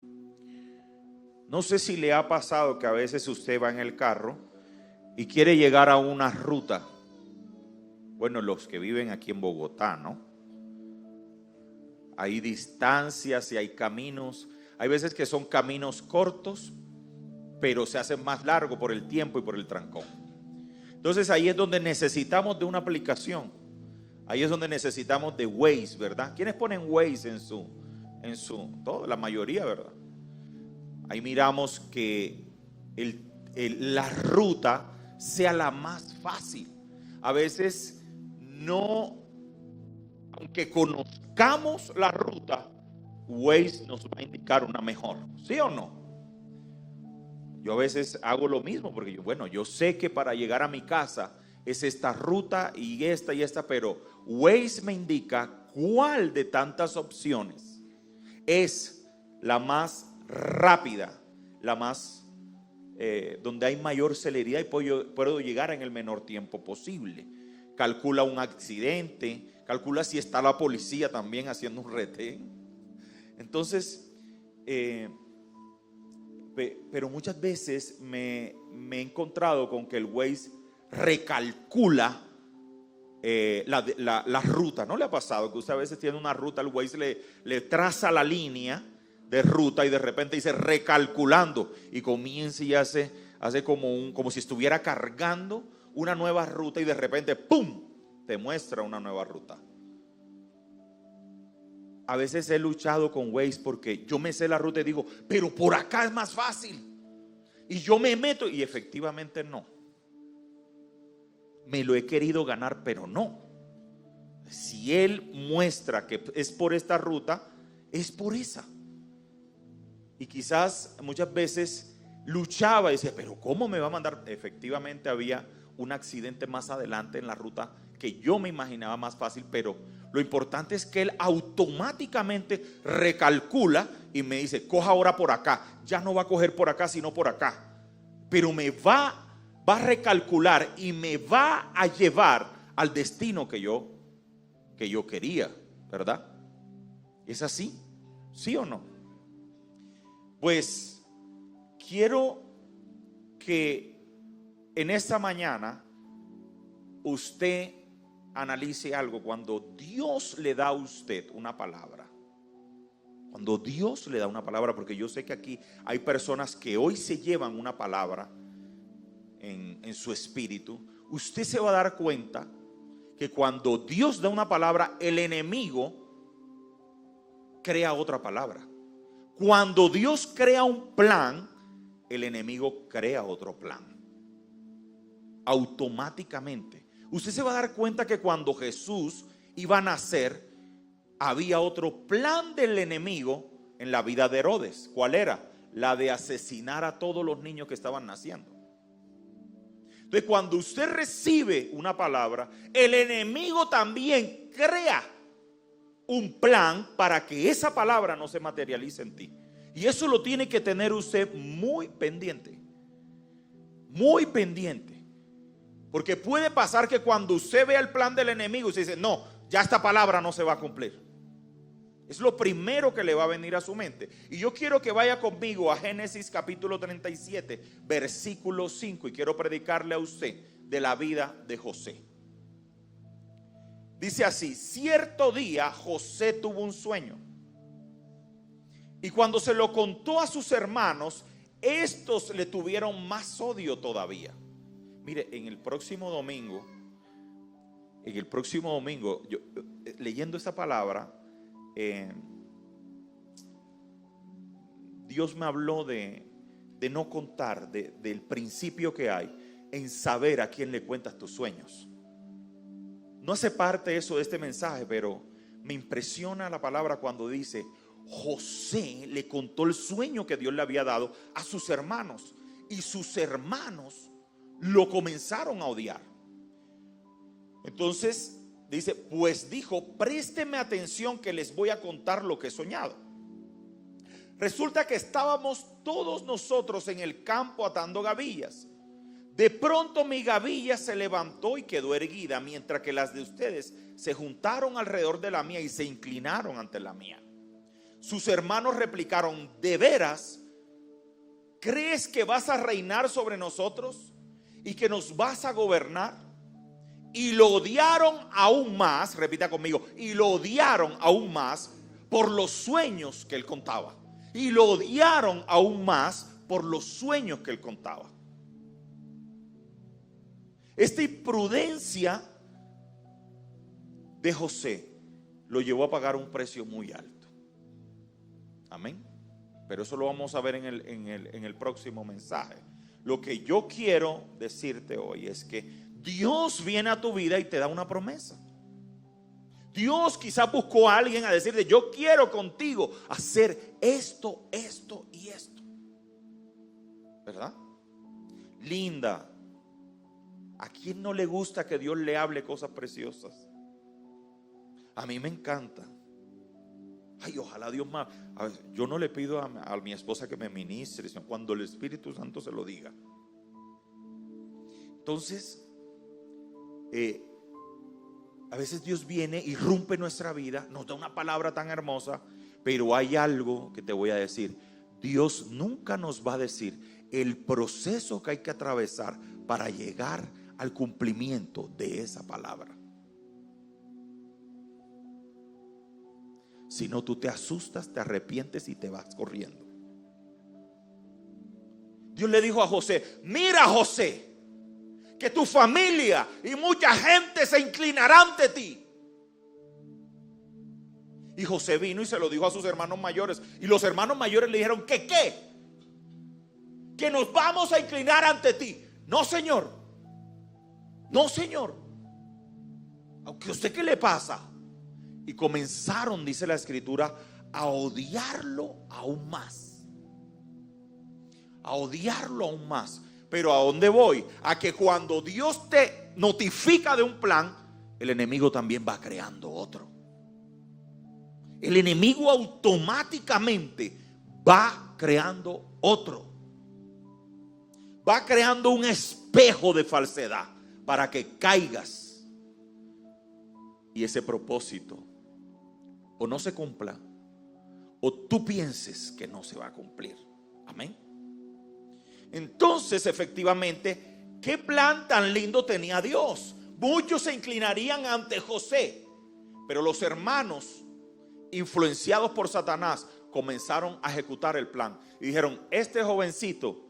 No sé si le ha pasado que a veces usted va en el carro y quiere llegar a una ruta. Bueno, los que viven aquí en Bogotá, ¿no? Hay distancias y hay caminos. Hay veces que son caminos cortos, pero se hacen más largos por el tiempo y por el trancón. Entonces ahí es donde necesitamos de una aplicación. Ahí es donde necesitamos de Waze, ¿verdad? ¿Quiénes ponen Waze en su, todo? La mayoría, ¿verdad? Ahí miramos que la ruta sea la más fácil. A veces no, aunque conozcamos la ruta, Waze nos va a indicar una mejor, ¿sí o no? Yo a veces hago lo mismo porque yo sé que para llegar a mi casa es esta ruta y esta, pero Waze me indica cuál de tantas opciones es la más rápida, la más donde hay mayor celeridad y puedo llegar en el menor tiempo posible. Calcula un accidente, calcula si está la policía también haciendo un retén. Entonces, pero muchas veces me he encontrado con que el Waze recalcula la ruta. ¿No le ha pasado que usted a veces tiene una ruta, el Waze le traza la línea de ruta y de repente dice recalculando y comienza y hace como si estuviera cargando una nueva ruta y de repente ¡pum! Te muestra una nueva ruta? A veces he luchado con Waze porque yo me sé la ruta y digo, pero por acá es más fácil. Y yo me meto y efectivamente no. Me lo he querido ganar, pero no. Si él muestra que es por esta ruta, es por esa. Y quizás muchas veces luchaba y decía, pero ¿cómo me va a mandar? Efectivamente había un accidente más adelante en la ruta que yo me imaginaba más fácil, pero lo importante es que él automáticamente recalcula y me dice, coja ahora por acá. Ya no va a coger por acá, sino por acá. Pero me va a recalcular y me va a llevar al destino que yo quería, ¿verdad? ¿Es así? ¿Sí o no? Pues quiero que en esta mañana usted analice algo. Cuando Dios le da a usted una palabra, cuando Dios le da una palabra, porque yo sé que aquí hay personas que hoy se llevan una palabra en su espíritu, usted se va a dar cuenta que cuando Dios da una palabra, el enemigo crea otra palabra. Cuando Dios crea un plan, el enemigo crea otro plan. Automáticamente. Usted se va a dar cuenta que cuando Jesús iba a nacer, había otro plan del enemigo en la vida de Herodes. ¿Cuál era? La de asesinar a todos los niños que estaban naciendo. Entonces, cuando usted recibe una palabra, el enemigo también crea un plan para que esa palabra no se materialice en ti. Y eso lo tiene que tener usted muy pendiente. Muy pendiente. Porque puede pasar que cuando usted vea el plan del enemigo, usted dice, no, ya esta palabra no se va a cumplir. Es lo primero que le va a venir a su mente. Y yo quiero que vaya conmigo a Génesis capítulo 37, versículo 5. Y quiero predicarle a usted de la vida de José. Dice así: cierto día José tuvo un sueño. Y cuando se lo contó a sus hermanos, estos le tuvieron más odio todavía. Mire, en el próximo domingo, yo, leyendo esta palabra, Dios me habló de no contar, del principio que hay en saber a quién le cuentas tus sueños. No hace parte eso de este mensaje, pero me impresiona la palabra cuando dice: José le contó el sueño que Dios le había dado a sus hermanos, y sus hermanos lo comenzaron a odiar. Entonces dice, pues dijo, présteme atención que les voy a contar lo que he soñado. Resulta que estábamos todos nosotros en el campo atando gavillas. De pronto mi gavilla se levantó y quedó erguida, mientras que las de ustedes se juntaron alrededor de la mía y se inclinaron ante la mía. sus hermanos replicaron: ¿de veras crees que vas a reinar sobre nosotros y que nos vas a gobernar? Y lo odiaron aún más, repita conmigo, y lo odiaron aún más por los sueños que él contaba. Y lo odiaron aún más por los sueños que él contaba. Esta imprudencia de José lo llevó a pagar un precio muy alto. Amén. Pero eso lo vamos a ver en el próximo mensaje. Lo que yo quiero decirte hoy es que Dios viene a tu vida y te da una promesa. Dios quizás buscó a alguien a decirle: yo quiero contigo hacer esto, esto y esto. ¿Verdad? Linda, ¿a quién no le gusta que Dios le hable cosas preciosas? A mí me encanta. Ay, ojalá Dios más. A ver, yo no le pido a mi esposa que me ministre, sino cuando el Espíritu Santo se lo diga. Entonces, a veces Dios viene, irrumpe nuestra vida, nos da una palabra tan hermosa, pero hay algo que te voy a decir. Dios nunca nos va a decir el proceso que hay que atravesar para llegar al cumplimiento de esa palabra. Si no, tú te asustas, te arrepientes y te vas corriendo. Dios le dijo a José: mira, José, que tu familia y mucha gente se inclinará ante ti. Y José vino y se lo dijo a sus hermanos mayores. Y los hermanos mayores le dijeron: ¿qué? Que nos vamos a inclinar ante ti. No, señor. No, señor. ¿A usted qué le pasa? Y comenzaron, dice la escritura, a odiarlo aún más. A odiarlo aún más. Pero ¿a dónde voy? A que cuando Dios te notifica de un plan, el enemigo también va creando otro. El enemigo automáticamente va creando otro. Va creando un espejo de falsedad para que caigas y ese propósito o no se cumpla o tú pienses que no se va a cumplir. Amén. Entonces, efectivamente, ¿qué plan tan lindo tenía Dios? Muchos se inclinarían ante José, pero los hermanos, influenciados por Satanás, comenzaron a ejecutar el plan y dijeron: este jovencito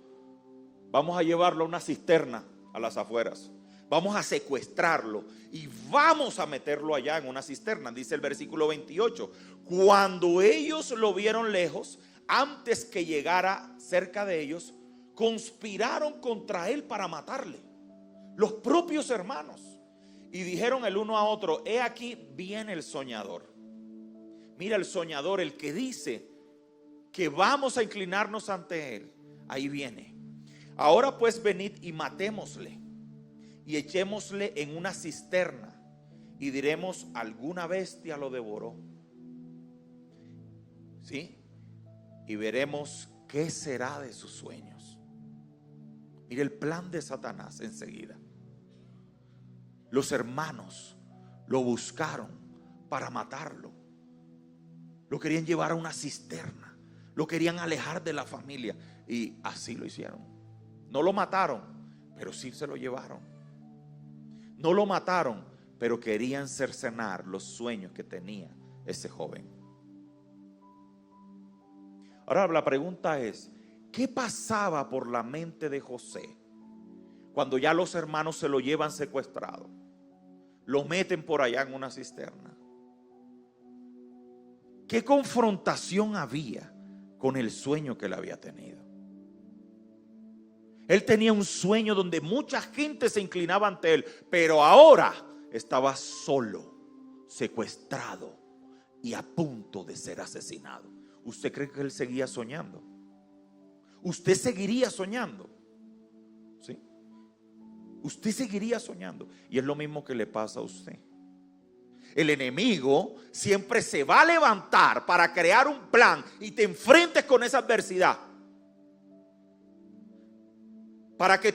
vamos a llevarlo a una cisterna a las afueras, vamos a secuestrarlo y vamos a meterlo allá en una cisterna. Dice el versículo 28: cuando ellos lo vieron lejos, antes que llegara cerca de ellos, conspiraron contra él para matarle, los propios hermanos, y dijeron el uno a otro: he aquí viene el soñador. Mira, el soñador, el que dice que vamos a inclinarnos ante él, ahí viene. Ahora pues venid y matémosle y echémosle en una cisterna y diremos: alguna bestia lo devoró. ¿Sí? Y veremos qué será de sus sueños. Mire el plan de Satanás enseguida. Los hermanos lo buscaron para matarlo. Lo querían llevar a una cisterna. Lo querían alejar de la familia. Y así lo hicieron. No lo mataron, pero sí se lo llevaron. No lo mataron, pero querían cercenar los sueños que tenía ese joven. Ahora la pregunta es: ¿qué pasaba por la mente de José cuando ya los hermanos se lo llevan secuestrado? Lo meten por allá en una cisterna. ¿Qué confrontación había con el sueño que él había tenido? Él tenía un sueño donde mucha gente se inclinaba ante él, pero ahora estaba solo, secuestrado y a punto de ser asesinado. ¿Usted cree que él seguía soñando? Usted seguiría soñando. ¿Sí? Usted seguiría soñando. Y es lo mismo que le pasa a usted. El enemigo siempre se va a levantar para crear un plan y te enfrentes con esa adversidad. Para que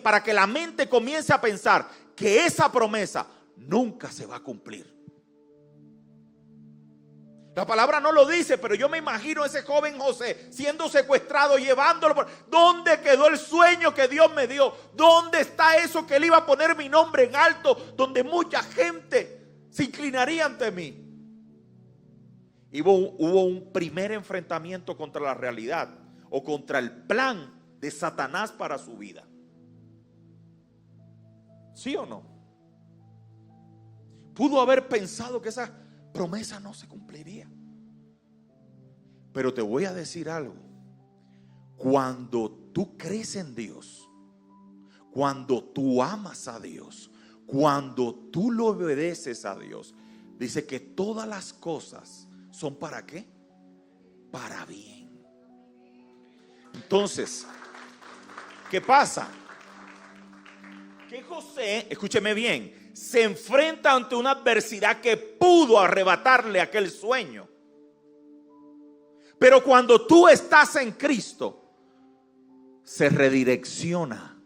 para que la mente comience a pensar que esa promesa nunca se va a cumplir. La palabra no lo dice, pero yo me imagino a ese joven José siendo secuestrado, llevándolo por... ¿Dónde quedó el sueño que Dios me dio? ¿Dónde está eso que Él iba a poner mi nombre en alto, donde mucha gente se inclinaría ante mí? Hubo un primer enfrentamiento contra la realidad o contra el plan de Satanás para su vida. ¿Sí o no? Pudo haber pensado que esa promesa no se cumpliría. Pero te voy a decir algo. Cuando tú crees en Dios, cuando tú amas a Dios, cuando tú lo obedeces a Dios, dice que todas las cosas son ¿para qué? Para bien. Entonces, ¿qué pasa? Que José, escúcheme bien, se enfrenta ante una adversidad que pudo arrebatarle aquel sueño. Pero cuando tú estás en Cristo, se redirecciona.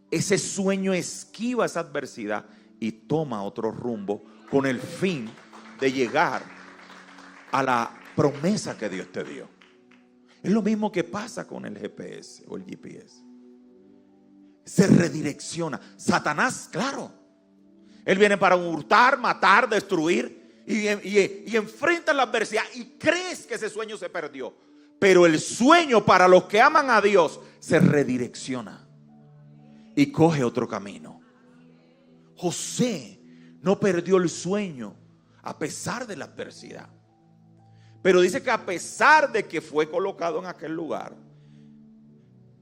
Ese sueño esquiva esa adversidad y toma otro rumbo con el fin de llegar a la promesa que Dios te dio. Es lo mismo que pasa con el GPS o el GPS. Se redirecciona. Satanás, claro, él viene para hurtar, matar, destruir y enfrenta la adversidad y crees que ese sueño se perdió. Pero el sueño para los que aman a Dios se redirecciona y coge otro camino. José no perdió el sueño a pesar de la adversidad. Pero dice que a pesar de que fue colocado en aquel lugar,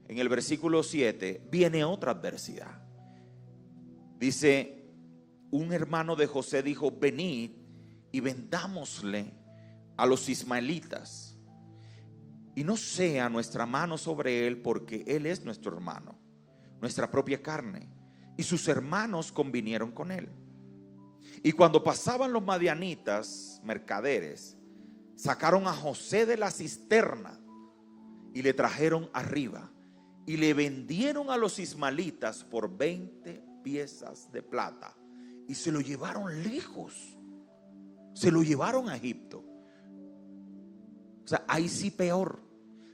en el versículo 7 viene otra adversidad. Dice, un hermano de José dijo: venid y vendámosle a los ismaelitas, y no sea nuestra mano sobre él, porque él es nuestro hermano, nuestra propia carne. Y sus hermanos convinieron con él. Y cuando pasaban los madianitas, mercaderes, sacaron a José de la cisterna y le trajeron arriba, y le vendieron a los ismaelitas por 20 piezas de plata, y se lo llevaron lejos, se lo llevaron a Egipto. O sea, ahí sí peor.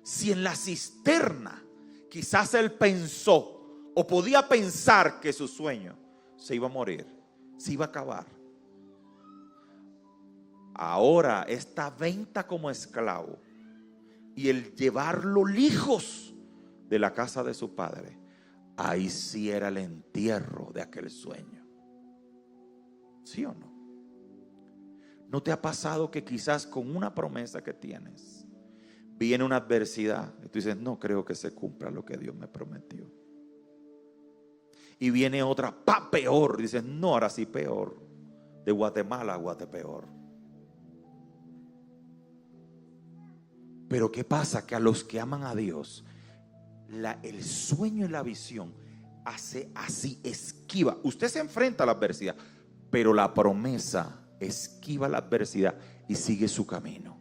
Si en la cisterna quizás él pensó o podía pensar que su sueño se iba a morir, se iba a acabar, ahora esta venta como esclavo y el llevarlo lejos de la casa de su padre, ahí sí era el entierro de aquel sueño. ¿Sí o no? ¿No te ha pasado que quizás con una promesa que tienes viene una adversidad y tú dices: no creo que se cumpla lo que Dios me prometió? Y viene otra, peor, dices: no, ahora sí peor, de Guatemala a Guatepeor. Pero ¿qué pasa? Que a los que aman a Dios, el sueño y la visión hace así, esquiva. Usted se enfrenta a la adversidad, pero la promesa esquiva la adversidad y sigue su camino.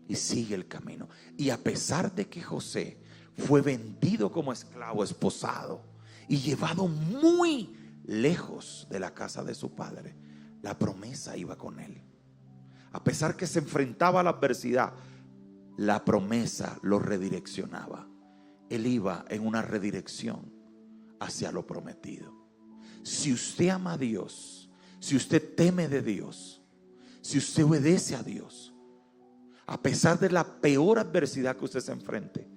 Y sigue el camino. Y a pesar de que José fue vendido como esclavo, esposado y llevado muy lejos de la casa de su padre, la promesa iba con él. A pesar que se enfrentaba a la adversidad, la promesa lo redireccionaba. Él iba en una redirección hacia lo prometido. Si usted ama a Dios, si usted teme de Dios, si usted obedece a Dios, a pesar de la peor adversidad que usted se enfrente,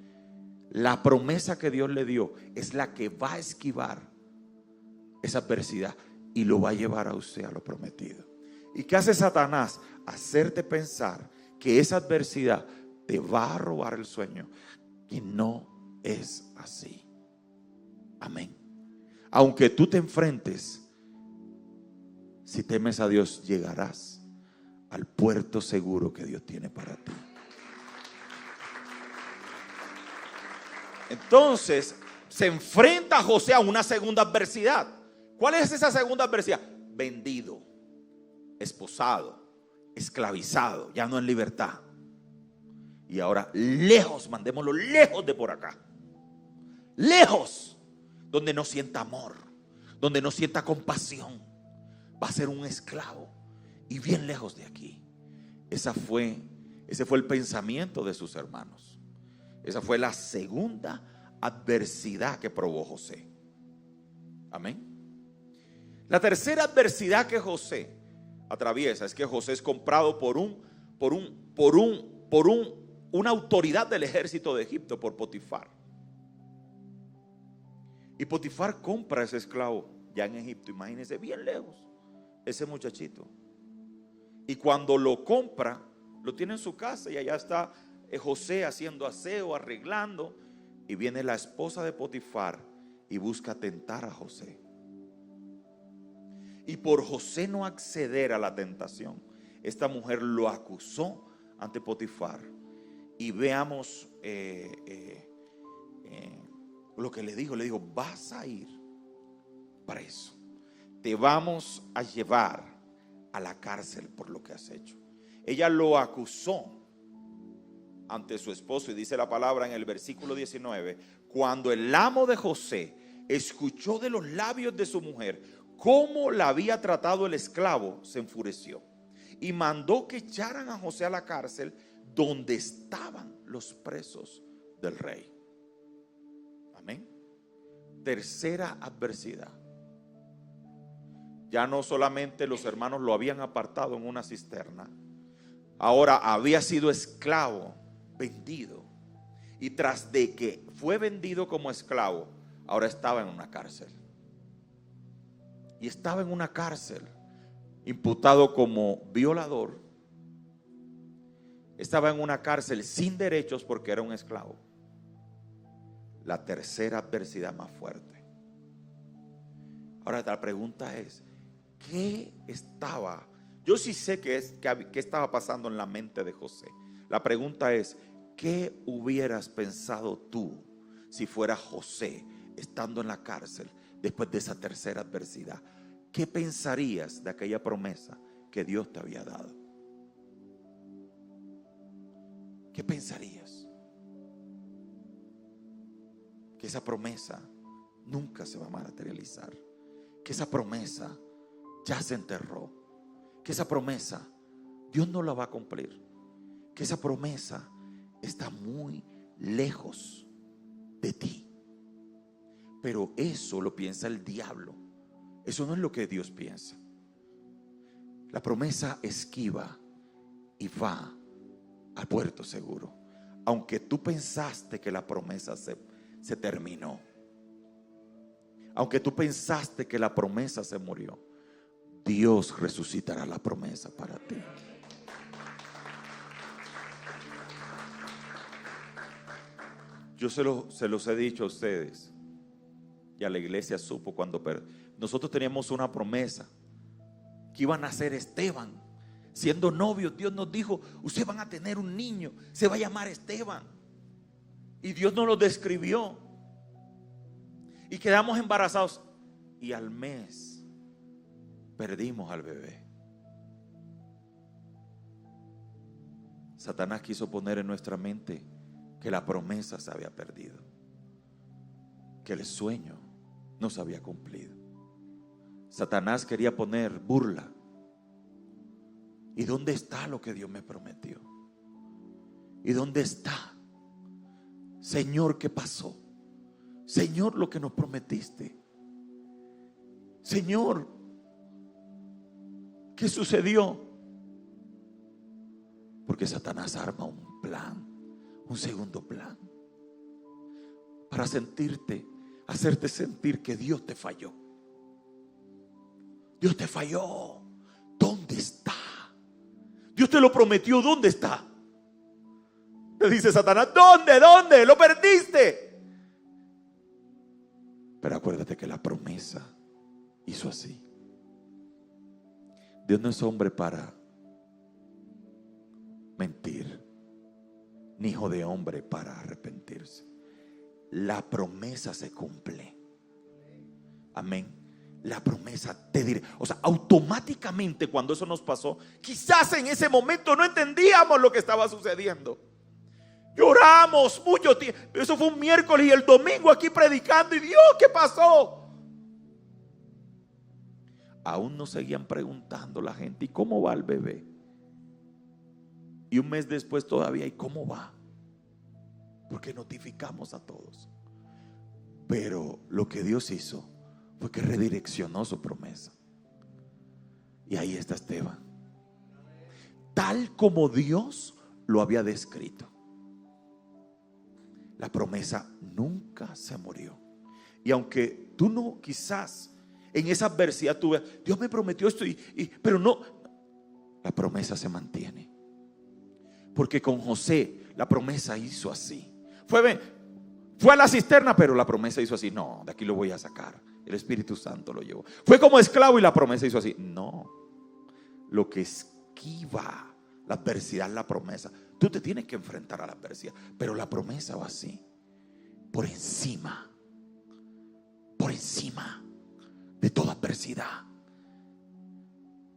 la promesa que Dios le dio es la que va a esquivar esa adversidad y lo va a llevar a usted a lo prometido. ¿Y qué hace Satanás? Hacerte pensar que esa adversidad te va a robar el sueño, y no es así. Amén. Aunque tú te enfrentes, si temes a Dios, llegarás al puerto seguro que Dios tiene para ti. Entonces se enfrenta José a una segunda adversidad. ¿Cuál es esa segunda adversidad? Vendido, esposado, esclavizado, ya no en libertad. Y ahora lejos, mandémoslo lejos de por acá. Lejos, donde no sienta amor, donde no sienta compasión. Va a ser un esclavo y bien lejos de aquí. Ese fue el pensamiento de sus hermanos. Esa fue la segunda adversidad que probó José. Amén. La tercera adversidad que José atraviesa es que José es comprado por una autoridad del ejército de Egipto, por Potifar. Y Potifar compra a ese esclavo ya en Egipto. Imagínense, bien lejos, ese muchachito. Y cuando lo compra, lo tiene en su casa y allá está José haciendo aseo, arreglando. Y viene la esposa de Potifar y busca tentar a José. Y por José no acceder a la tentación, esta mujer lo acusó ante Potifar. Y veamos lo que le dijo, vas a ir preso, te vamos a llevar a la cárcel por lo que has hecho. Ella lo acusó ante su esposo y dice la palabra en el versículo 19: cuando el amo de José escuchó de los labios de su mujer cómo la había tratado el esclavo, se enfureció y mandó que echaran a José a la cárcel donde estaban los presos del rey. Amén. Tercera adversidad. Ya no solamente los hermanos lo habían apartado en una cisterna, ahora había sido esclavo, vendido. Y tras de que fue vendido como esclavo, ahora estaba en una cárcel. Y estaba en una cárcel, imputado como violador. Estaba en una cárcel sin derechos porque era un esclavo. La tercera adversidad más fuerte. Ahora la pregunta es, ¿qué estaba? Yo sí sé qué estaba pasando en la mente de José. La pregunta es, ¿qué hubieras pensado tú si fuera José estando en la cárcel después de esa tercera adversidad? ¿Qué pensarías de aquella promesa que Dios te había dado? ¿Qué pensarías? Que esa promesa nunca se va a materializar, que esa promesa ya se enterró, que esa promesa Dios no la va a cumplir, que esa promesa está muy lejos de ti. Pero eso lo piensa el diablo. Eso no es lo que Dios piensa. La promesa esquiva y va al puerto seguro. Aunque tú pensaste que la promesa se terminó, aunque tú pensaste que la promesa se murió, Dios resucitará la promesa para ti. Yo se los he dicho a ustedes, y a la iglesia supo cuando nosotros teníamos una promesa que iba a nacer Esteban. Siendo novios, Dios nos dijo, ustedes van a tener un niño, se va a llamar Esteban. Y Dios nos lo describió. Y quedamos embarazados. Y al mes perdimos al bebé. Satanás quiso poner en nuestra mente que la promesa se había perdido, que el sueño no se había cumplido. Satanás quería poner burla. ¿Y dónde está lo que Dios me prometió? ¿Y dónde está? Señor, ¿qué pasó? Señor, lo que nos prometiste. Señor, ¿qué sucedió? Porque Satanás arma un plan, un segundo plan, para hacerte sentir que Dios te falló. Dios te falló. ¿Dónde está? Dios te lo prometió, ¿dónde está? Le dice Satanás, ¿dónde? Lo perdiste. Pero acuérdate que la promesa hizo así. Dios no es hombre para mentir, ni hijo de hombre para arrepentirse. La promesa se cumple. Amén. La promesa te diré. O sea, automáticamente cuando eso nos pasó, quizás en ese momento no entendíamos lo que estaba sucediendo. Lloramos mucho tiempo. Eso fue un miércoles y el domingo aquí predicando. Y Dios, ¿qué pasó? Aún nos seguían preguntando la gente, ¿y cómo va el bebé? Y un mes después todavía, ¿y cómo va? Porque notificamos a todos. Pero lo que Dios hizo fue que redireccionó su promesa. Y ahí está Esteban, tal como Dios lo había descrito. La promesa nunca se murió. Y aunque tú no, quizás en esa adversidad tú veas, Dios me prometió esto, pero no, la promesa se mantiene. Porque con José la promesa hizo así. Fue a la cisterna, pero la promesa hizo así. No, de aquí lo voy a sacar. El Espíritu Santo lo llevó. Fue como esclavo y la promesa hizo así. No, lo que esquiva la adversidad es la promesa. Tú te tienes que enfrentar a la adversidad, pero la promesa va así, por encima de toda adversidad.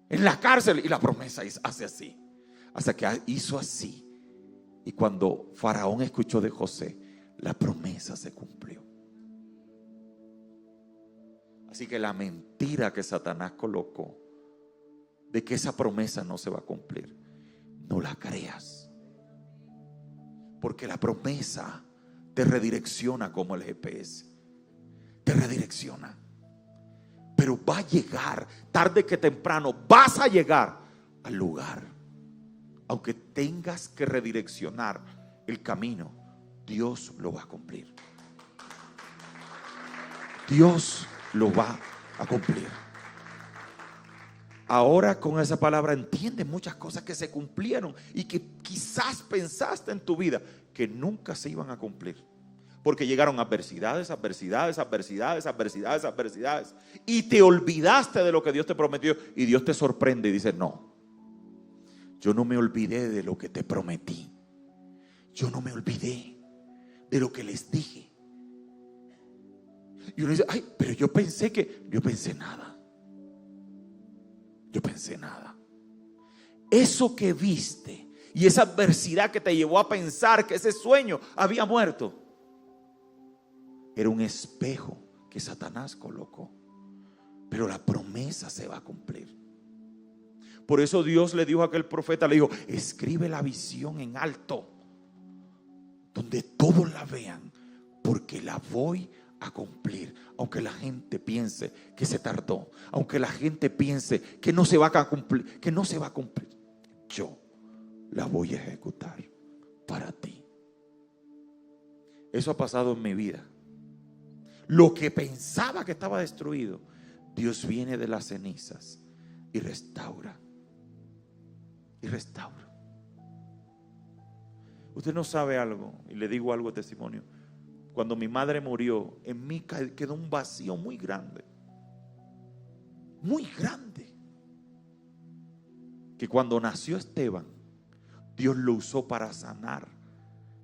En la cárcel, y la promesa hace así, hasta que hizo así. Y cuando Faraón escuchó de José, la promesa se cumplió. Así que la mentira que Satanás colocó de que esa promesa no se va a cumplir, no la creas. Porque la promesa te redirecciona como el GPS. Te redirecciona. Pero va a llegar, tarde que temprano, vas a llegar al lugar. Aunque tengas que redireccionar el camino, Dios lo va a cumplir. Dios lo va a cumplir. Ahora con esa palabra entiende muchas cosas que se cumplieron y que quizás pensaste en tu vida que nunca se iban a cumplir. Porque llegaron adversidades y te olvidaste de lo que Dios te prometió. Y Dios te sorprende y dice: no, yo no me olvidé de lo que te prometí. Yo no me olvidé de lo que les dije. Y uno dice: ay, pero yo pensé nada. Yo pensé nada. Eso que viste y esa adversidad que te llevó a pensar que ese sueño había muerto, era un espejo que Satanás colocó. Pero la promesa se va a cumplir. Por eso Dios le dijo a aquel profeta, le dijo: escribe la visión en alto, donde todos la vean, porque la voy a cumplir. Aunque la gente piense que se tardó, aunque la gente piense que no se va a cumplir, yo la voy a ejecutar para ti. Eso ha pasado en mi vida. Lo que pensaba que estaba destruido, Dios viene de las cenizas y restaura. Y restaura. Usted no sabe algo, y le digo algo de testimonio. Cuando mi madre murió, en mí quedó un vacío muy grande. Muy grande. Que cuando nació Esteban, Dios lo usó para sanar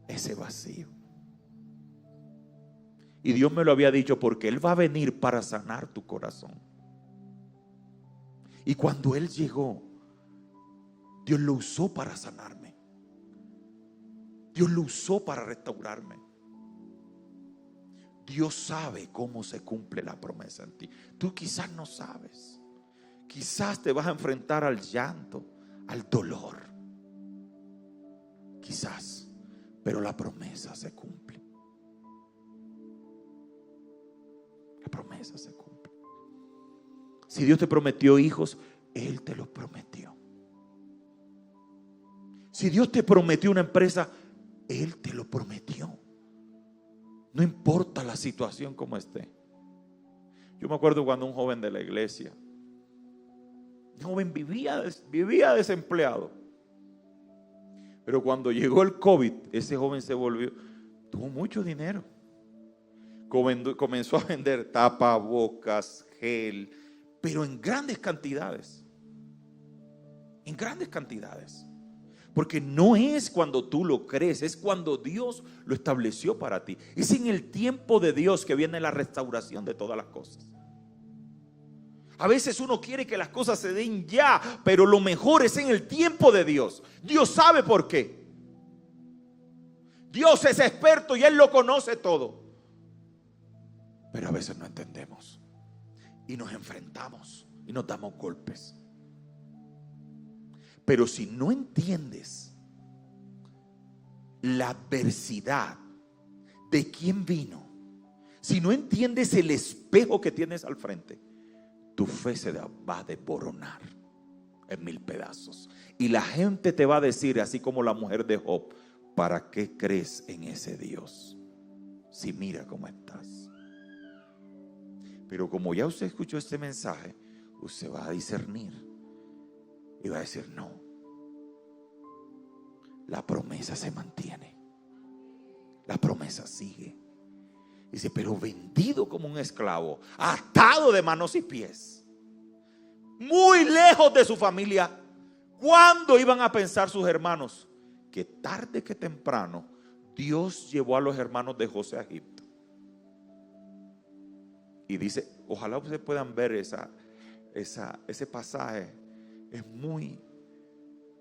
ese vacío. Y Dios me lo había dicho, porque Él va a venir para sanar tu corazón. Y cuando Él llegó, Dios lo usó para sanarme. Dios lo usó para restaurarme. Dios sabe cómo se cumple la promesa en ti. Tú quizás no sabes. Quizás te vas a enfrentar al llanto, al dolor. Quizás, pero la promesa se cumple. La promesa se cumple. Si Dios te prometió hijos, Él te los prometió. Si Dios te prometió una empresa, Él te lo prometió. No importa la situación como esté. Yo me acuerdo cuando un joven de la iglesia, un joven vivía desempleado. Pero cuando llegó el COVID, ese joven tuvo mucho dinero. Comenzó a vender tapabocas, gel, pero en grandes cantidades. En grandes cantidades. Porque no es cuando tú lo crees, es cuando Dios lo estableció para ti. Es en el tiempo de Dios que viene la restauración de todas las cosas. A veces uno quiere que las cosas se den ya, pero lo mejor es en el tiempo de Dios. Dios sabe por qué. Dios es experto y Él lo conoce todo. Pero a veces no entendemos y nos enfrentamos y nos damos golpes. Pero si no entiendes la adversidad de quién vino, si no entiendes el espejo que tienes al frente, tu fe se va a desboronar en 1000 pedazos. Y la gente te va a decir, así como la mujer de Job: ¿para qué crees en ese Dios si mira cómo estás? Pero como ya usted escuchó este mensaje, usted va a discernir y va a decir: no, la promesa se mantiene, la promesa sigue. Dice: pero vendido como un esclavo, atado de manos y pies, muy lejos de su familia. ¿Cuándo iban a pensar sus hermanos que tarde que temprano Dios llevó a los hermanos de José a Egipto? Y dice, ojalá ustedes puedan ver ese pasaje. Es muy,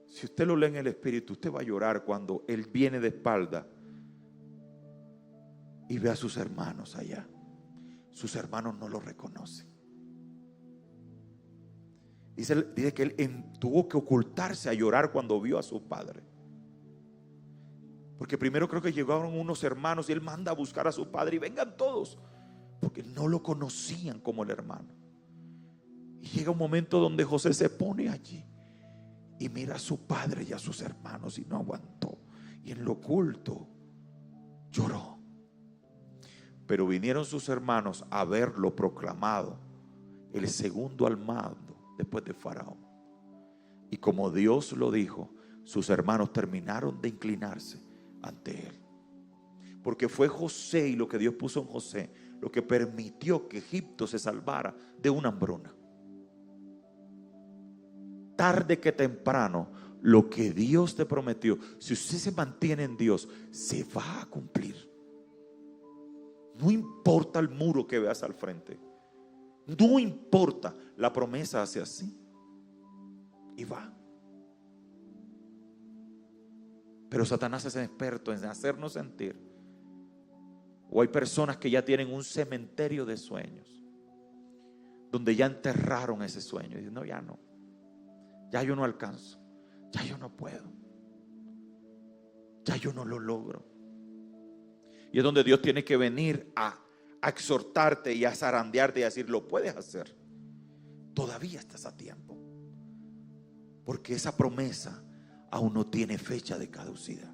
si usted lo lee en el Espíritu, usted va a llorar cuando él viene de espalda y ve a sus hermanos allá. Sus hermanos no lo reconocen. Dice que él tuvo que ocultarse a llorar cuando vio a su padre. Porque primero creo que llegaron unos hermanos y él manda a buscar a su padre y vengan todos, porque no lo conocían como el hermano. Y llega un momento donde José se pone allí y mira a su padre y a sus hermanos y no aguantó. Y en lo oculto lloró. Pero vinieron sus hermanos a verlo proclamado el segundo al mando después de Faraón. Y como Dios lo dijo, sus hermanos terminaron de inclinarse ante él. Porque fue José y lo que Dios puso en José lo que permitió que Egipto se salvara de una hambruna. Tarde que temprano, lo que Dios te prometió, si usted se mantiene en Dios, se va a cumplir. No importa el muro que veas al frente, no importa, la promesa hace así y va. Pero Satanás es experto en hacernos sentir, o hay personas que ya tienen un cementerio de sueños, donde ya enterraron ese sueño y dicen: no, ya yo no alcanzo, ya yo no puedo, ya yo no lo logro. Y es donde Dios tiene que venir a exhortarte y a zarandearte y a decir: lo puedes hacer, todavía estás a tiempo, porque esa promesa aún no tiene fecha de caducidad.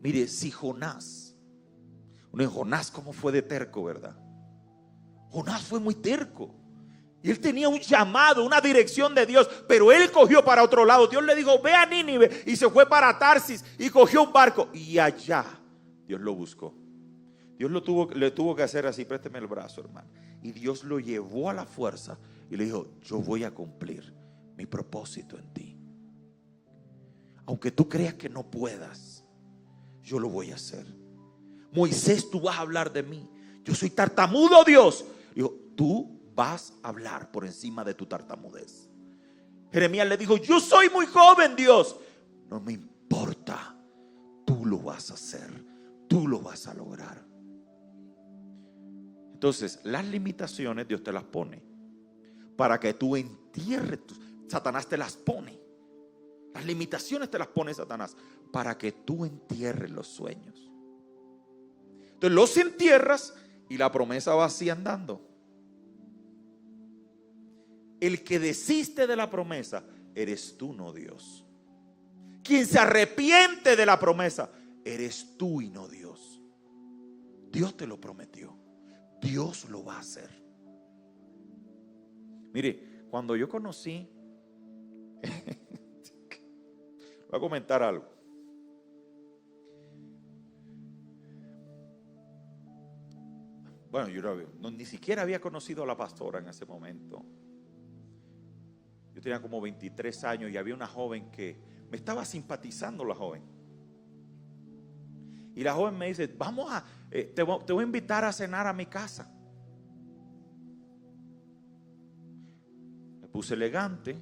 Mire, si Jonás cómo fue de terco, ¿verdad? Jonás fue muy terco. Y él tenía un llamado, una dirección de Dios, pero él cogió para otro lado. Dios le dijo: ve a Nínive, y se fue para Tarsis y cogió un barco, y allá Dios lo buscó. Dios le tuvo que hacer así: présteme el brazo, hermano. Y Dios lo llevó a la fuerza y le dijo: yo voy a cumplir mi propósito en ti. Aunque tú creas que no puedas, yo lo voy a hacer. Moisés, tú vas a hablar de mí. Yo soy tartamudo, Dios. Dijo: tú vas a hablar por encima de tu tartamudez. Jeremías le dijo: yo soy muy joven, Dios. No me importa, tú lo vas a hacer, tú lo vas a lograr. Entonces, las limitaciones Dios te las pone para que tú entierres. Satanás te las pone. Las limitaciones te las pone Satanás para que tú entierres los sueños. Entonces los entierras y la promesa va así andando. El que desiste de la promesa eres tú, no Dios. Quien se arrepiente de la promesa eres tú y no Dios. Dios te lo prometió, Dios lo va a hacer. Mire, cuando yo conocí voy a comentar algo. Bueno, yo ni siquiera había conocido a la pastora en ese momento. Yo tenía como 23 años y había una joven que me estaba simpatizando, la joven. Y la joven me dice: te voy a invitar a cenar a mi casa. Me puse elegante,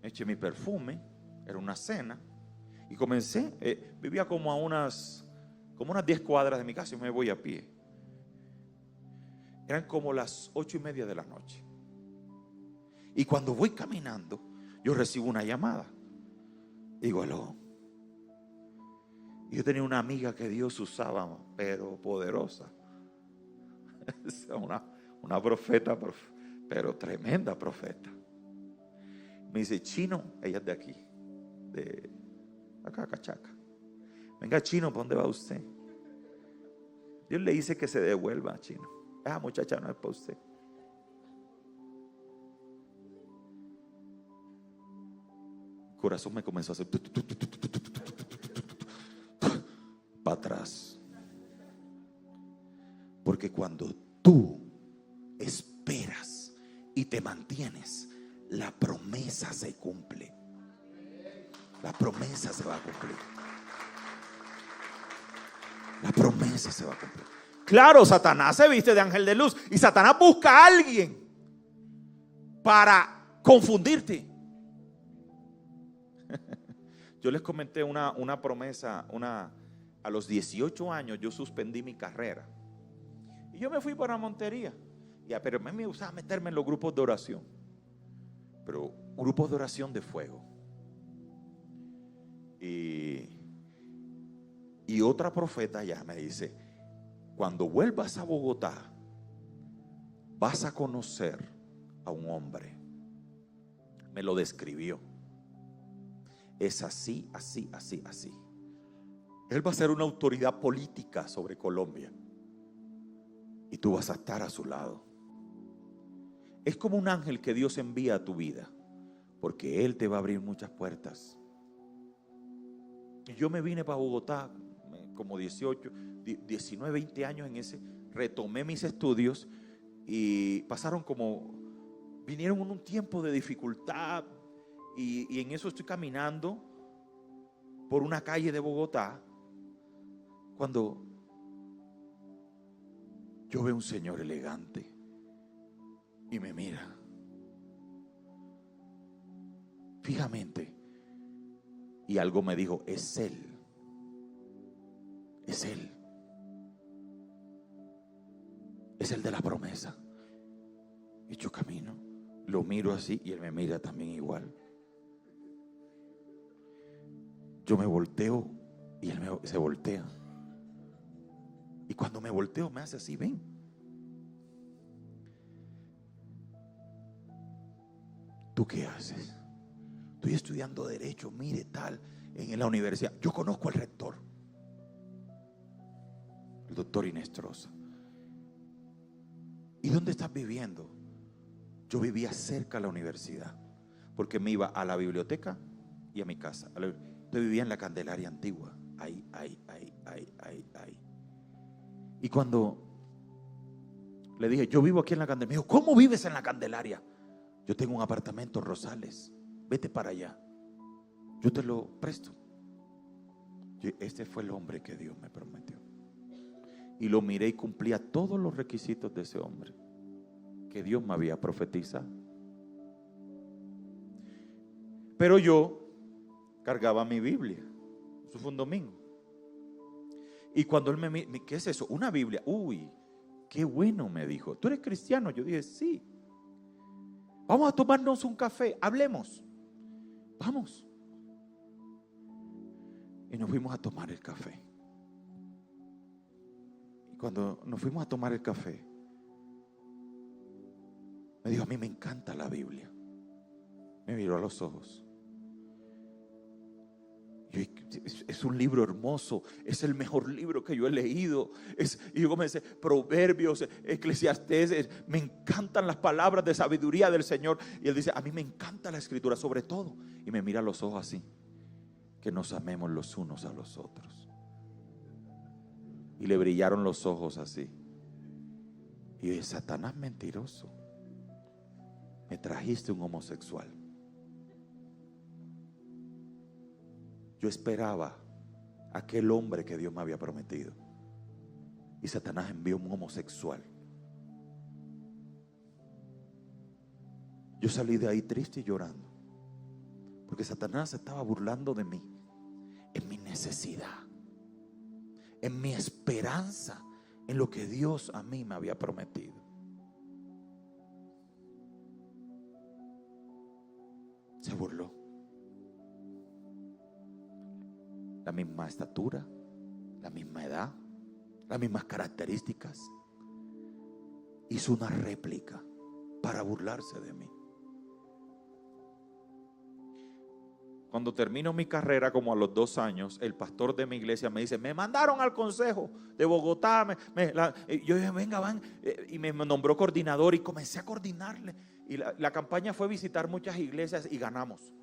me eché mi perfume, era una cena. Y comencé, vivía como a unas 10 cuadras de mi casa, y me voy a pie. Eran como las 8:30 de la noche. Y cuando voy caminando, yo recibo una llamada. Digo: aló. Yo tenía una amiga que Dios usaba, pero poderosa. Una profeta, pero tremenda profeta. Me dice, Chino, ella es de aquí, de acá, Cachaca. Venga, Chino, ¿para dónde va usted? Dios le dice que se devuelva, Chino. Esa muchacha no es para usted. El corazón me comenzó a hacer para atrás. Porque cuando tú esperas y te mantienes, la promesa se cumple. La promesa se va a cumplir. La promesa se va a cumplir. Claro, Satanás se viste de ángel de luz y Satanás busca a alguien para confundirte. Yo les comenté una promesa, a los 18 años yo suspendí mi carrera. Y yo me fui para Montería. Pero a mí me gustaba meterme en los grupos de oración. Pero grupos de oración de fuego. Y otra profeta ya me dice, cuando vuelvas a Bogotá, vas a conocer a un hombre. Me lo describió. Es así, así, así, así. Él va a ser una autoridad política sobre Colombia. Y tú vas a estar a su lado. Es como un ángel que Dios envía a tu vida, porque Él te va a abrir muchas puertas. Y yo me vine para Bogotá como 18, 19, 20 años en ese. Retomé mis estudios y vinieron un tiempo de dificultad. Y en eso estoy caminando por una calle de Bogotá, cuando yo veo un señor elegante y me mira fijamente, y algo me dijo, es él, es él, es el de la promesa. Y yo camino, lo miro así y él me mira también igual. Yo me volteo y él se voltea. Y cuando me volteo me hace así, ven. ¿Tú qué haces? Estoy estudiando derecho, mire tal, en la universidad. Yo conozco al rector, el doctor Inestrosa. ¿Y dónde estás viviendo? Yo vivía cerca de la universidad, porque me iba a la biblioteca y a mi casa. Yo vivía en la Candelaria Antigua. Ahí. Y cuando le dije, yo vivo aquí en la Candelaria, me dijo, ¿cómo vives en la Candelaria? Yo tengo un apartamento en Rosales, vete para allá, yo te lo presto. Este fue el hombre que Dios me prometió. Y lo miré y cumplía todos los requisitos de ese hombre que Dios me había profetizado. Pero yo cargaba mi Biblia. Eso fue un domingo. Y cuando él me ¿qué es eso? Una Biblia. Uy, qué bueno, me dijo. ¿Tú eres cristiano? Yo dije, sí. Vamos a tomarnos un café, hablemos. Vamos. Y nos fuimos a tomar el café. Y cuando nos fuimos a tomar el café, me dijo, a mí me encanta la Biblia. Me miró a los ojos. Es un libro hermoso, es el mejor libro que yo he leído. Y yo comencé, Proverbios, Eclesiastés, me encantan las palabras de sabiduría del Señor. Y él dice, a mí me encanta la escritura sobre todo. Y me mira a los ojos así, que nos amemos los unos a los otros. Y le brillaron los ojos así. Y yo dije, Satanás mentiroso, me trajiste un homosexual. Yo esperaba a aquel hombre que Dios me había prometido, y Satanás envió un homosexual. Yo salí de ahí triste y llorando, porque Satanás se estaba burlando de mí, en mi necesidad, en mi esperanza, en lo que Dios a mí me había prometido. Se burló. La misma estatura, la misma edad, las mismas características. Hizo una réplica para burlarse de mí. Cuando termino mi carrera, como a los 2 años, el pastor de mi iglesia me dice: me mandaron al consejo de Bogotá. Yo dije: venga, van. Y me nombró coordinador y comencé a coordinarle. Y la campaña fue visitar muchas iglesias y ganamos.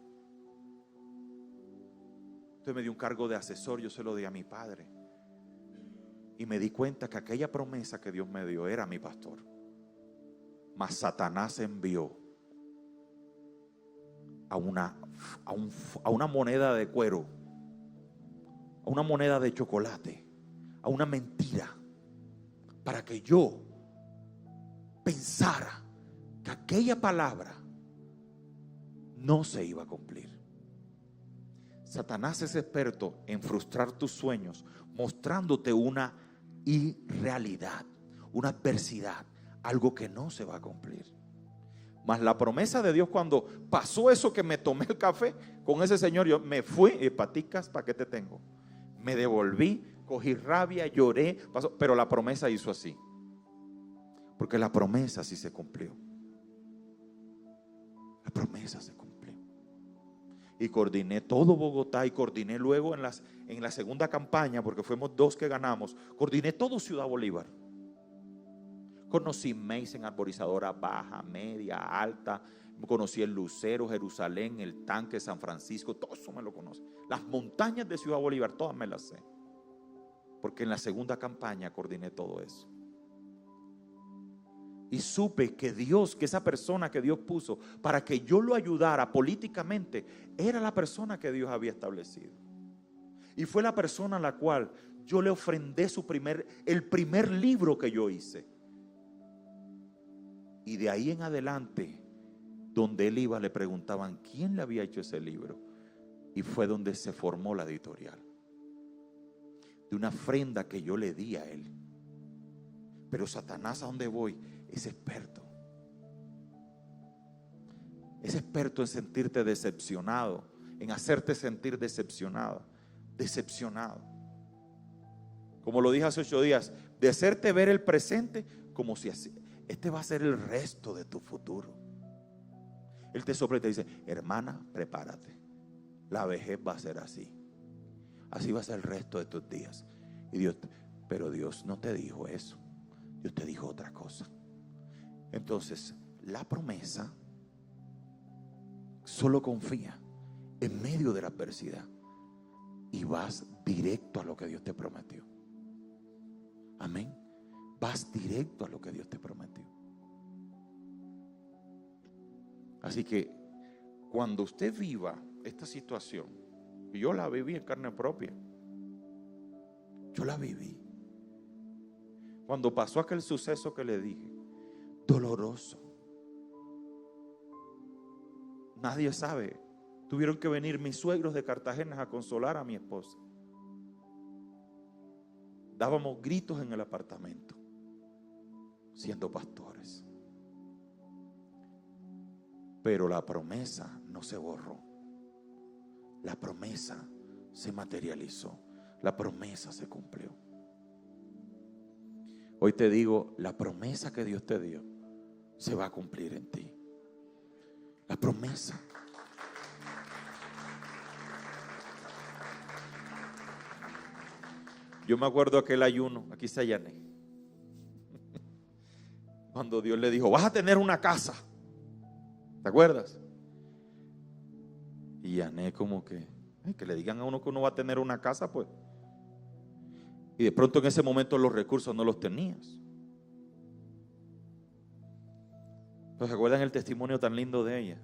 Entonces me dio un cargo de asesor, yo se lo di a mi padre. Y me di cuenta que aquella promesa que Dios me dio era mi pastor. Mas Satanás envió a una moneda de cuero, a una moneda de chocolate, a una mentira, para que yo pensara que aquella palabra no se iba a cumplir. Satanás es experto en frustrar tus sueños, mostrándote una irrealidad, una adversidad, algo que no se va a cumplir. Mas la promesa de Dios, cuando pasó eso, que me tomé el café con ese señor, yo me fui y paticas, ¿para qué te tengo? Me devolví, cogí rabia, lloré, pasó, pero la promesa hizo así. Porque la promesa sí se cumplió. La promesa se cumplió. Y coordiné todo Bogotá y coordiné luego en la segunda campaña, porque fuimos 2 que ganamos, coordiné todo Ciudad Bolívar. Conocí Mason, arborizadora baja, media, alta. Conocí el Lucero, Jerusalén, el Tanque, San Francisco. Todo eso me lo conoce. Las montañas de Ciudad Bolívar, todas me las sé. Porque en la segunda campaña coordiné todo eso. Y supe que Dios, que esa persona que Dios puso para que yo lo ayudara políticamente, era la persona que Dios había establecido. Y fue la persona a la cual yo le ofrendé el primer libro que yo hice. Y de ahí en adelante, donde él iba, le preguntaban quién le había hecho ese libro. Y fue donde se formó la editorial. De una ofrenda que yo le di a él. Pero Satanás, ¿a dónde voy? Es experto. Es experto en sentirte decepcionado, en hacerte sentir decepcionado. Como lo dije hace 8 días, de hacerte ver el presente como si así. Este va a ser el resto de tu futuro. Él te sopla y te dice: hermana, prepárate. La vejez va a ser así. Así va a ser el resto de tus días. Pero Dios no te dijo eso. Dios te dijo otra cosa. Entonces, la promesa, solo confía en medio de la adversidad y vas directo a lo que Dios te prometió. Amén. Vas directo a lo que Dios te prometió. Así que cuando usted viva esta situación, y yo la viví en carne propia, yo la viví. Cuando pasó aquel suceso que le dije, doloroso, nadie sabe. Tuvieron que venir mis suegros de Cartagena a consolar a mi esposa. Dábamos gritos en el apartamento, siendo pastores. Pero la promesa no se borró. La promesa se materializó. La promesa se cumplió. Hoy te digo, la promesa que Dios te dio se va a cumplir en ti. La promesa. Yo me acuerdo aquel ayuno, aquí está Yané, cuando Dios le dijo: vas a tener una casa. ¿Te acuerdas? Y Yané como que le digan a uno que uno va a tener una casa, pues. Y de pronto en ese momento los recursos no los tenías. ¿Pues se acuerdan el testimonio tan lindo de ella?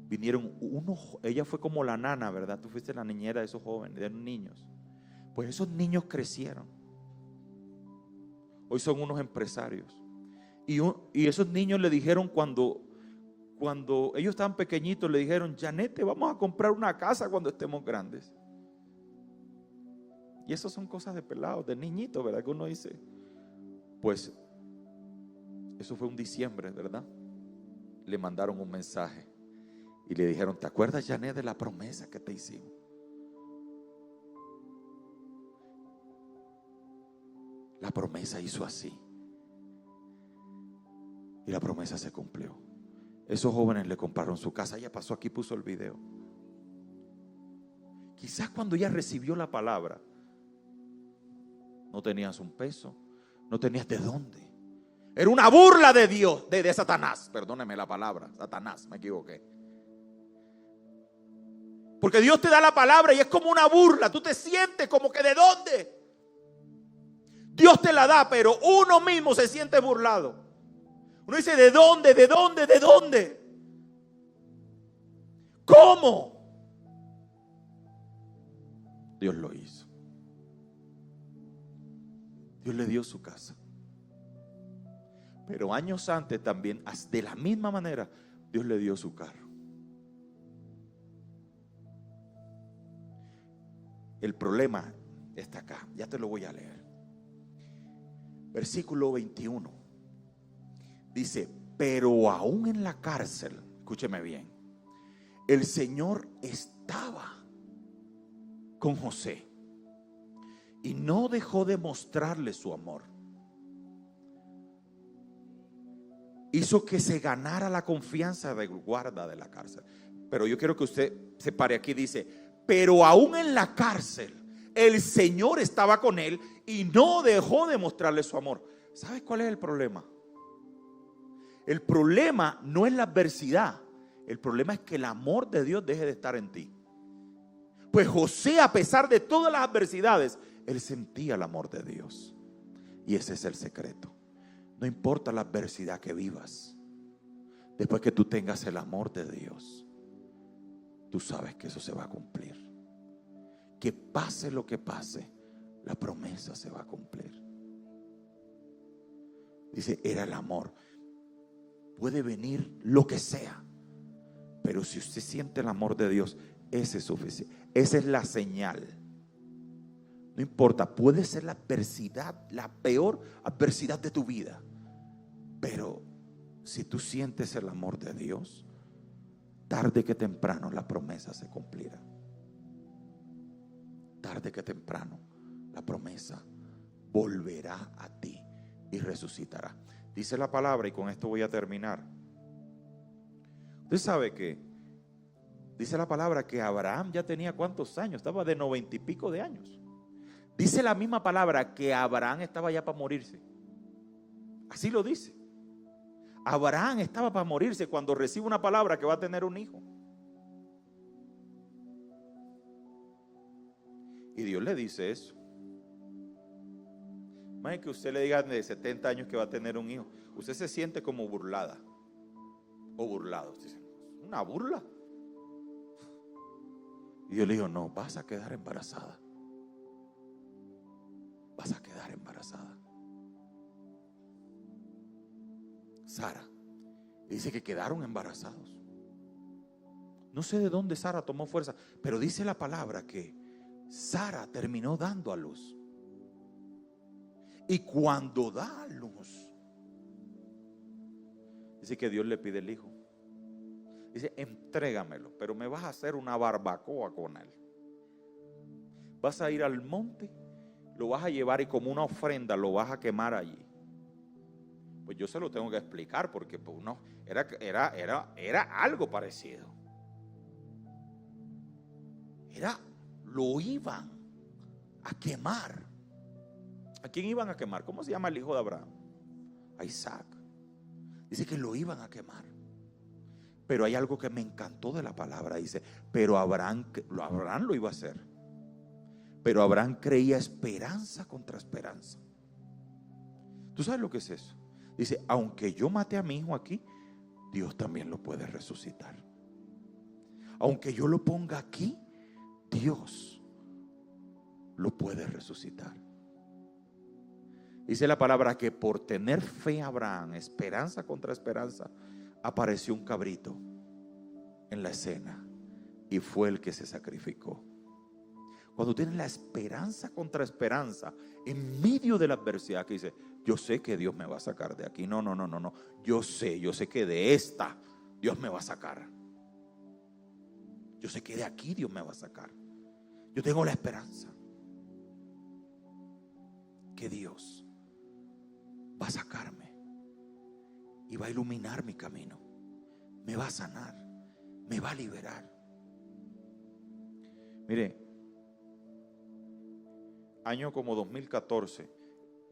Vinieron ella fue como la nana, ¿verdad? Tú fuiste la niñera de esos jóvenes, de los niños. Pues esos niños crecieron. Hoy son unos empresarios. Y esos niños le dijeron cuando ellos estaban pequeñitos, le dijeron: Janet, te vamos a comprar una casa cuando estemos grandes. Y eso son cosas de pelados, de niñitos, ¿verdad? Que uno dice. Pues eso fue un diciembre, ¿verdad? Le mandaron un mensaje y le dijeron: ¿te acuerdas, Janet, de la promesa que te hicimos? La promesa hizo así. Y la promesa se cumplió. Esos jóvenes le compraron su casa. Ella pasó aquí, puso el video. Quizás cuando ella recibió la palabra, no tenías un peso, no tenías de dónde. Era una burla de Dios, de Satanás. Perdóneme la palabra, Satanás, me equivoqué. Porque Dios te da la palabra y es como una burla. Tú te sientes como que ¿de dónde? Dios te la da, pero uno mismo se siente burlado. Uno dice, ¿de dónde? ¿De dónde? ¿De dónde? ¿Cómo? Dios lo hizo. Dios le dio su casa. Pero años antes también, de la misma manera, Dios le dio su carro. El problema está acá. Ya te lo voy a leer. Versículo 21. Dice, pero aún en la cárcel, escúcheme bien, el Señor estaba con José y no dejó de mostrarle su amor. Hizo que se ganara la confianza del guarda de la cárcel. Pero yo quiero que usted se pare aquí. Dice, pero aún en la cárcel el Señor estaba con él y no dejó de mostrarle su amor. ¿Sabes cuál es el problema? El problema no es la adversidad. El problema es que el amor de Dios deje de estar en ti. Pues José, a pesar de todas las adversidades, él sentía el amor de Dios. Y ese es el secreto. No importa la adversidad que vivas, después que tú tengas el amor de Dios, tú sabes que eso se va a cumplir. Que pase lo que pase, la promesa se va a cumplir. Dice, era el amor. Puede venir lo que sea, pero si usted siente el amor de Dios, ese es suficiente. Esa es la señal. No importa, puede ser la adversidad, la peor adversidad de tu vida, pero si tú sientes el amor de Dios, tarde que temprano la promesa se cumplirá. Tarde que temprano la promesa volverá a ti y resucitará. Dice la palabra, y con esto voy a terminar. Usted sabe que dice la palabra que Abraham ya tenía ¿cuántos años? Estaba de 90 y pico de años. Dice la misma palabra que Abraham estaba ya para morirse. Así lo dice. Abraham estaba para morirse cuando recibe una palabra que va a tener un hijo. Y Dios le dice eso. Más que usted le diga de 70 años que va a tener un hijo, usted se siente como burlada o burlado. Usted dice, ¿una burla? Y Dios le dijo, no, vas a quedar embarazada. Vas a quedar embarazada. Sara. Dice que quedaron embarazados. No sé de dónde Sara tomó fuerza, pero dice la palabra que Sara terminó dando a luz. Y cuando da a luz, dice que Dios le pide el hijo. Dice, entrégamelo, pero me vas a hacer una barbacoa con él. Vas a ir al monte, lo vas a llevar y como una ofrenda lo vas a quemar allí. Pues yo se lo tengo que explicar porque pues no, era algo parecido. Lo iban a quemar. ¿A quién iban a quemar? ¿Cómo se llama el hijo de Abraham? A Isaac. Dice que lo iban a quemar. Pero hay algo que me encantó de la palabra. Dice, pero Abraham lo iba a hacer. Pero Abraham creía esperanza contra esperanza. ¿Tú sabes lo que es eso? Dice, aunque yo mate a mi hijo aquí, Dios también lo puede resucitar. Aunque yo lo ponga aquí, Dios lo puede resucitar. Dice la palabra que por tener fe Abraham, esperanza contra esperanza, apareció un cabrito en la escena y fue el que se sacrificó. Cuando tienes la esperanza contra esperanza en medio de la adversidad, que dice, yo sé que Dios me va a sacar de aquí. No. Yo sé que de esta Dios me va a sacar. Yo sé que de aquí Dios me va a sacar. Yo tengo la esperanza que Dios va a sacarme y va a iluminar mi camino, me va a sanar, me va a liberar. Mire, año como 2014,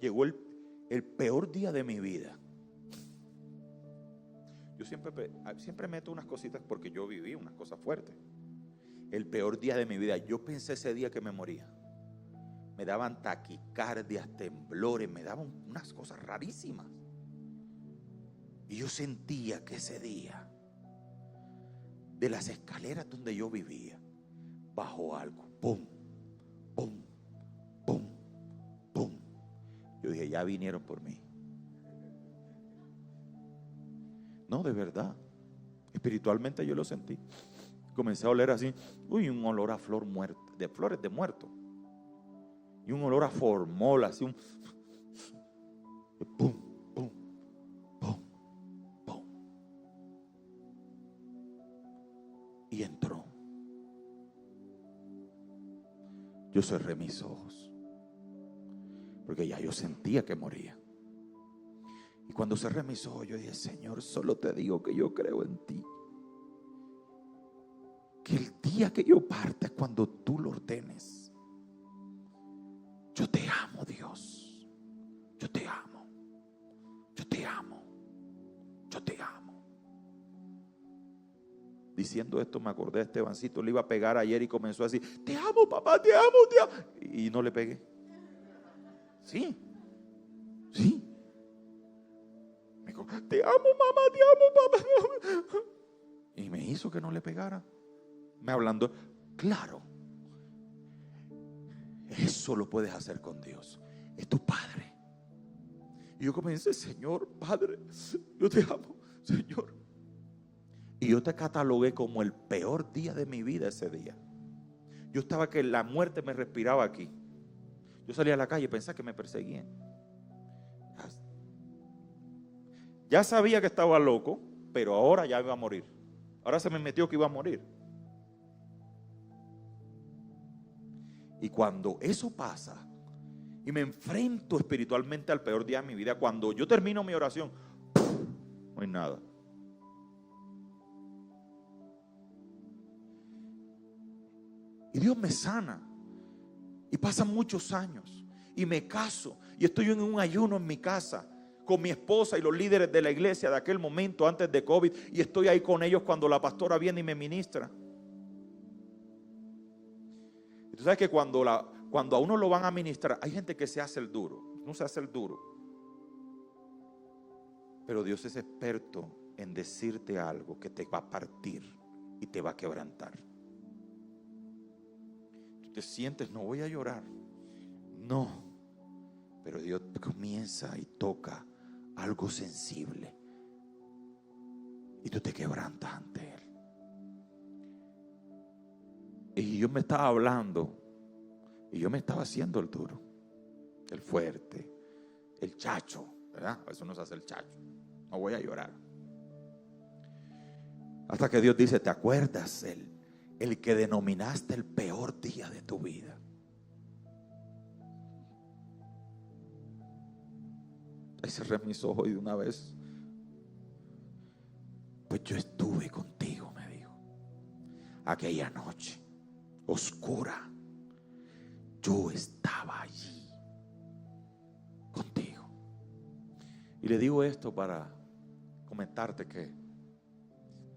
llegó el peor día de mi vida. Yo siempre meto unas cositas porque yo viví unas cosas fuertes. El peor día de mi vida, yo pensé ese día que me moría. Me daban taquicardias, temblores, me daban unas cosas rarísimas. Y yo sentía que ese día, de las escaleras donde yo vivía, bajó algo. ¡Pum! ¡Pum! ¡Pum! ¡Pum! Yo dije, ya vinieron por mí. No, de verdad. Espiritualmente yo lo sentí. Comencé a oler así. Uy, un olor a flor muerta, de flores de muerto. Y un olor a formol, así un pum, pum, pum, pum. Y entró. Yo cerré mis ojos, porque ya yo sentía que moría. Y cuando cerré mis ojos, yo dije, Señor, solo te digo que yo creo en ti. Que el día que yo parta es cuando tú lo ordenes. Yo te amo, Dios. Yo te amo. Yo te amo. Yo te amo. Diciendo esto me acordé de Estebancito. Le iba a pegar ayer y comenzó así: te amo, papá, te amo, te amo. Y no le pegué. Sí. Sí. Me dijo, te amo, mamá, te amo, papá. Y me hizo que no le pegara. Me hablando, claro. Eso lo puedes hacer con Dios. Es tu Padre. Y yo comencé, Señor, Padre, yo te amo, Señor. Y yo te catalogué como el peor día de mi vida ese día. Yo estaba que la muerte me respiraba aquí. Yo salía a la calle y pensaba que me perseguían. Ya sabía que estaba loco, pero ahora ya iba a morir. Ahora se me metió que iba a morir. Y cuando eso pasa y me enfrento espiritualmente al peor día de mi vida, cuando yo termino mi oración, no hay nada. Y Dios me sana. Y pasan muchos años. Y me caso. Y estoy en un ayuno en mi casa con mi esposa y los líderes de la iglesia de aquel momento antes de COVID. Y estoy ahí con ellos cuando la pastora viene y me ministra. Y tú sabes que cuando a uno lo van a ministrar, hay gente que se hace el duro. No se hace el duro. Pero Dios es experto en decirte algo que te va a partir y te va a quebrantar. Tú te sientes, no voy a llorar. No. Pero Dios comienza y toca algo sensible. Y tú te quebrantas ante Él. Y yo me estaba hablando. Y yo me estaba haciendo el duro, el fuerte, el chacho, ¿verdad? Eso no se hace el chacho. No voy a llorar. Hasta que Dios dice, ¿te acuerdas el que denominaste el peor día de tu vida? Ahí cerré mis ojos y de una vez, pues yo estuve contigo, me dijo. Aquella noche oscura, yo estaba allí contigo. Y le digo esto para comentarte que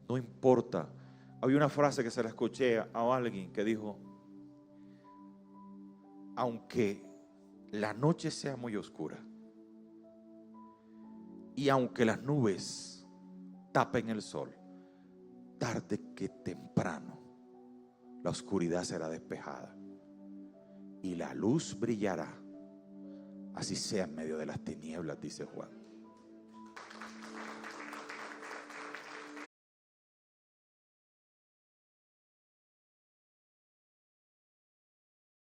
no importa. Había una frase que se la escuché a alguien que dijo: aunque la noche sea muy oscura y aunque las nubes tapen el sol, tarde que temprano la oscuridad será despejada y la luz brillará, así sea en medio de las tinieblas, dice Juan.